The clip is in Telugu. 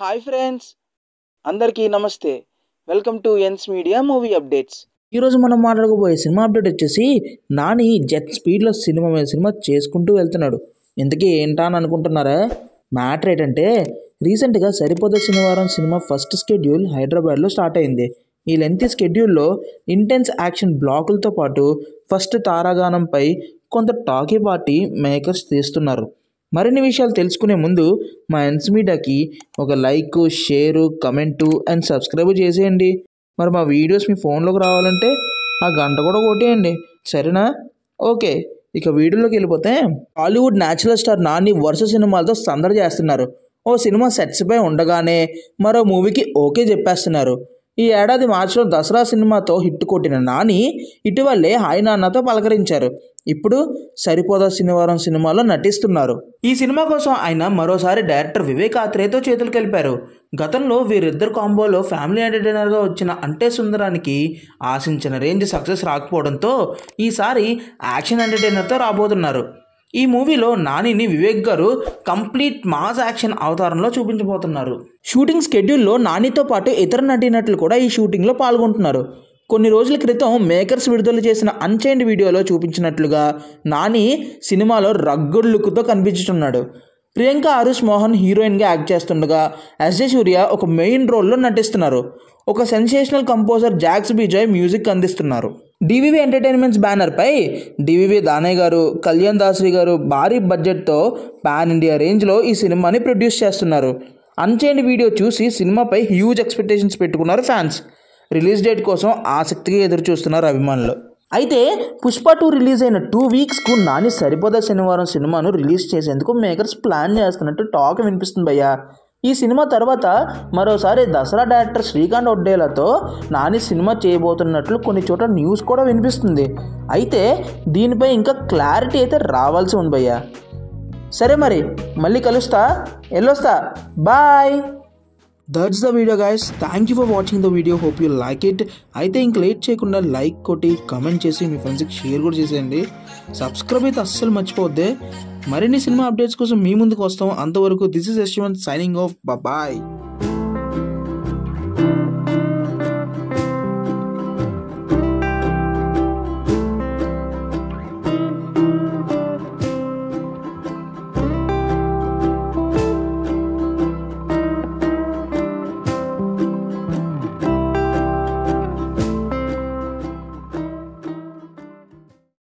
హాయ్ ఫ్రెండ్స్, అందరికీ నమస్తే. Welcome to NS media movie updates. ఈరోజు మనం మాట్లాడకపోయే సినిమా అప్డేట్ వచ్చేసి నాని జెట్ స్పీడ్లో సినిమా మీద సినిమా చేసుకుంటూ వెళ్తున్నాడు. ఇంతకీ ఏంటా అని అనుకుంటున్నారా? మ్యాటర్ ఏంటంటే రీసెంట్గా సరిపోదా శనివారం సినిమా ఫస్ట్ షెడ్యూల్ హైదరాబాద్లో స్టార్ట్ అయింది. ఈ లెంతీ షెడ్యూల్లో ఇంటెన్స్ యాక్షన్ బ్లాకులతో పాటు ఫస్ట్ తారాగానంపై కొంత టాకీ పార్టీ మేకర్స్ తీస్తున్నారు. మరిన్ని విషయాలు తెలుసుకునే ముందు మా ఎన్స్ మీడియాకి ఒక like, share, comment and subscribe చేసేయండి. మరి మా వీడియోస్ మీ ఫోన్లోకి రావాలంటే ఆ గంట కూడా కొట్టేయండి, సరేనా? ఓకే, ఇక వీడియోలోకి వెళ్ళిపోతే హాలీవుడ్ న్యాచురల్ స్టార్ నాని వరుస సినిమాలతో సందడి చేస్తున్నారు. ఓ సినిమా సెట్స్పై ఉండగానే మరో మూవీకి ఓకే చెప్పేస్తున్నారు. ఈ ఏడాది మార్చిలో దసరా సినిమాతో హిట్ కొట్టిన నాని ఇటీవలే హాయ్ నాన్నతో పలకరించారు. ఇప్పుడు సరిపోదా శనివారం సినిమాలో నటిస్తున్నారు. ఈ సినిమా కోసం ఆయన మరోసారి డైరెక్టర్ వివేక్ ఆత్రేయతో చేతులు కలిపారు. గతంలో వీరిద్దరు కాంబోలో ఫ్యామిలీ ఎంటర్టైనర్గా వచ్చిన అంటే సుందరానికి ఆశించిన రేంజ్ సక్సెస్ రాకపోవడంతో ఈసారి యాక్షన్ ఎంటర్టైనర్తో రాబోతున్నారు. ఈ మూవీలో నానిని వివేక్ గారు కంప్లీట్ మాస్ యాక్షన్ అవతారంలో చూపించబోతున్నారు. షూటింగ్ షెడ్యూల్లో నానితో పాటు ఇతర నటీనటులు కూడా ఈ షూటింగ్లో పాల్గొంటున్నారు. కొన్ని రోజుల క్రితం మేకర్స్ విడుదల చేసిన అన్చైన్డ్ వీడియోలో చూపించినట్లుగా నాని సినిమాలో రగ్గడ్ లుక్తో కనిపించుతున్నాడు. ప్రియాంక ఆరుష్ మోహన్ హీరోయిన్గా యాక్ట్ చేస్తుండగా ఎస్జే సూర్య ఒక మెయిన్ రోల్లో నటిస్తున్నారు. ఒక sensational composer Jakes Bejoy music అందిస్తున్నారు. డివివి ఎంటర్టైన్మెంట్స్ బ్యానర్పై డివివి దానయ్య గారు, కళ్యాణ్ దాసరి గారు భారీ బడ్జెట్తో పాన్ ఇండియా రేంజ్లో ఈ సినిమాని ప్రొడ్యూస్ చేస్తున్నారు. అన్చైన్డ్ వీడియో చూసి సినిమాపై హ్యూజ్ ఎక్స్పెక్టేషన్స్ పెట్టుకున్నారు ఫ్యాన్స్. రిలీజ్ డేట్ కోసం ఆసక్తిగా ఎదురు చూస్తున్నారు అభిమానులు. అయితే పుష్ప 2 రిలీజ్ అయిన 2 వీక్స్కు నాని సరిపోదా శనివారం సినిమాను రిలీజ్ చేసేందుకు మేకర్స్ ప్లాన్ చేస్తున్నట్టు టాక్ వినిపిస్తుంది భయ్యా. ఈ సినిమా తర్వాత మరోసారి దసరా డైరెక్టర్ శ్రీకాంత్ ఒడ్డేలతో నాని సినిమా చేయబోతున్నట్లు కొన్ని చోట్ల న్యూస్ కూడా వినిపిస్తుంది. అయితే దీనిపై ఇంకా క్లారిటీ అయితే రావాల్సి ఉంది భయ్యా. సరే మరి మళ్ళీ కలుస్తా, వెళ్ళొస్తా, bye. That's the video guys. Thank you for watching the video. Hope you like it. అయితే ఇంక లేట్ చేయకుండా లైక్ కొట్టి కమెంట్ చేసి మీ ఫ్రెండ్స్కి షేర్ కూడా చేసేయండి. సబ్స్క్రైబ్ అయితే అస్సలు మర్చిపోద్దే. మరిన్ని సినిమా అప్డేట్స్ కోసం మీ ముందుకు వస్తాం. అంతవరకు this is Yashwant signing off. Bye.